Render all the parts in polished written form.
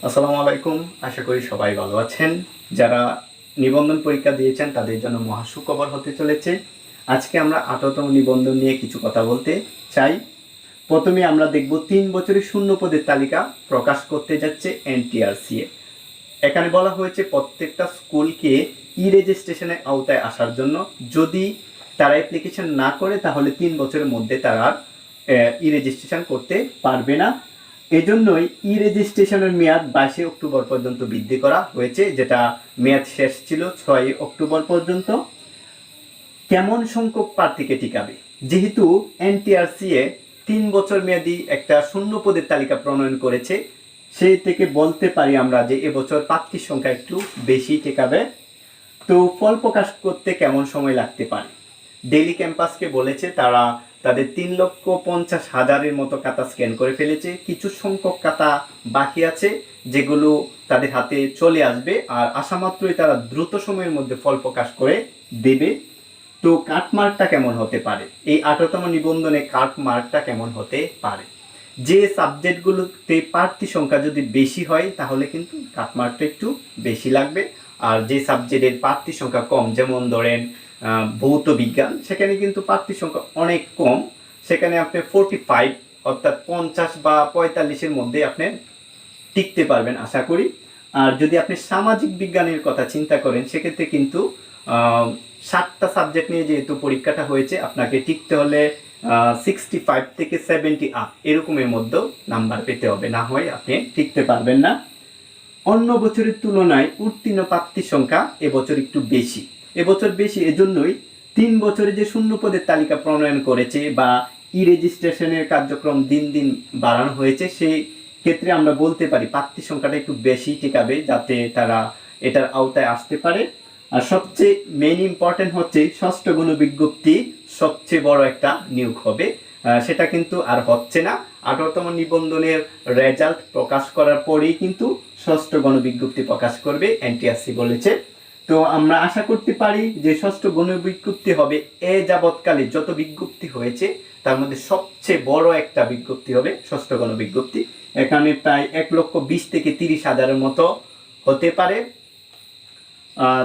আসসালামু আলাইকুম। আশা করি সবাই ভালো আছেন। যারা নিবন্ধন পরীক্ষা দিয়েছেন তাদের জন্য মহা সুখবর হতে চলেছে। আজকে আমরা 18তম নিবন্ধন নিয়ে কিছু কথা বলতে চাই। প্রথমে আমরা দেখব 3 বছরের শূন্য পদের তালিকা প্রকাশ করতে যাচ্ছে এনটিআরসিএ। এখানে বলা হয়েছে প্রত্যেকটা স্কুলকে রেজিস্ট্রেশনের আওতায় আসার জন্য যদি তারা অ্যাপ্লিকেশন না করে তাহলে 3 বছরের মধ্যে তারা রেজিস্ট্রেশন করতে পারবে না। এজন্যই রেজিস্ট্রেশনের মেয়াদ 22 অক্টোবর পর্যন্ত বৃদ্ধি করা হয়েছে, যেটা মেয়াদ শেষ ছিল 6 অক্টোবর পর্যন্ত। কেমন সংখ্যক প্রার্থীকে টিকাবে? যেহেতু এনটিআরসিএ 3 বছর মেয়াদী একটা শূন্য পদের তালিকা প্রণয়ন করেছে, সেই থেকে বলতে পারি আমরা যে এবছর প্রার্থীর সংখ্যা একটু বেশি টিকাবে। তো ফল প্রকাশ করতে কেমন সময় লাগতে পারে? ডেইলি ক্যাম্পাসকে বলেছে তারা তাদের 3,50,000-এর মতো খাতা স্ক্যান করে ফেলেছে। কিছু সংখ্যক খাতা বাকি আছে যেগুলো তাদের হাতে চলে আসবে, আর আসা মাত্রই তারা দ্রুত সময়ের মধ্যে ফল প্রকাশ করে দেবে। তো কাটমার্কটা কেমন হতে পারে? এই 18তম নিবন্ধনে কাটমার্কটা কেমন হতে পারে? যে সাবজেক্টগুলোতে প্রার্থী সংখ্যা যদি বেশি হয় তাহলে কিন্তু কাটমার্কটা একটু বেশি লাগবে, আর যে সাবজেক্টের প্রার্থী সংখ্যা কম, যেমন ধরেন ভৌত বিজ্ঞান, সেখানে কিন্তু প্রার্থী সংখ্যা অনেক কম। সেখানে আপনি 45 অর্থাৎ 50 বা 45-এর মধ্যে আপনি টিকতে পারবেন আশা করি। আর যদি আপনি সামাজিক বিজ্ঞানের কথা চিন্তা করেন সেক্ষেত্রে কিন্তু 7টা সাবজেক্ট নিয়ে যেহেতু পরীক্ষাটা হয়েছে, আপনাকে টিকতে হলে 65 থেকে 70 আপ এরকমের মধ্যেও নাম্বার পেতে হবে, না হয় আপনি টিকতে পারবেন না। অন্য বছরের তুলনায় উত্তীর্ণ প্রার্থীর সংখ্যা এবছর একটু বেশি। এবছর বেশি এজন্যই 3 বছরে যে শূন্য পদের তালিকা প্রণয়ন করেছে বা রেজিস্ট্রেশনের কার্যক্রম দিন দিন বাড়ানো হয়েছে, সেই ক্ষেত্রে আমরা বলতে পারি প্রার্থী সংখ্যাটা একটু বেশি টিকাবে যাতে তারা এটার আওতায় আসতে পারে। আর সবচেয়ে মেইন ইম্পর্টেন্ট হচ্ছে ষষ্ঠ গণবিজ্ঞপ্তি সবচেয়ে বড় একটা নিয়োগ হবে, সেটা কিন্তু আর হচ্ছে না। 18তম নিবন্ধনের রেজাল্ট প্রকাশ করার পরেই কিন্তু ষষ্ঠ গণবিজ্ঞপ্তি প্রকাশ করবে এনটিআরসি বলেছে। তো আমরা আশা করতে পারি যে ষষ্ঠ গণবিজ্ঞপ্তি হবে এ যাবৎকালে যত বিজ্ঞপ্তি হয়েছে তার মধ্যে সবচেয়ে বড় একটা বিজ্ঞপ্তি হবে ষষ্ঠ গণবিজ্ঞপ্তি। এখানে প্রায় 1,20,000 থেকে 30,000-এর মতো হতে পারে।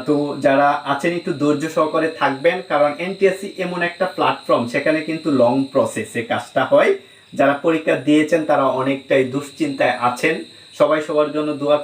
তো যারা আছেন একটু ধৈর্য সহকারে থাকবেন, কারণ এনটিএসসি এমন একটা প্ল্যাটফর্ম, সেখানে কিন্তু লং প্রসেসে কাজটা হয়। যারা পরীক্ষা দিয়েছেন তারা অনেকটাই দুশ্চিন্তায় আছেন। সবাই সবার জন্য দোয়া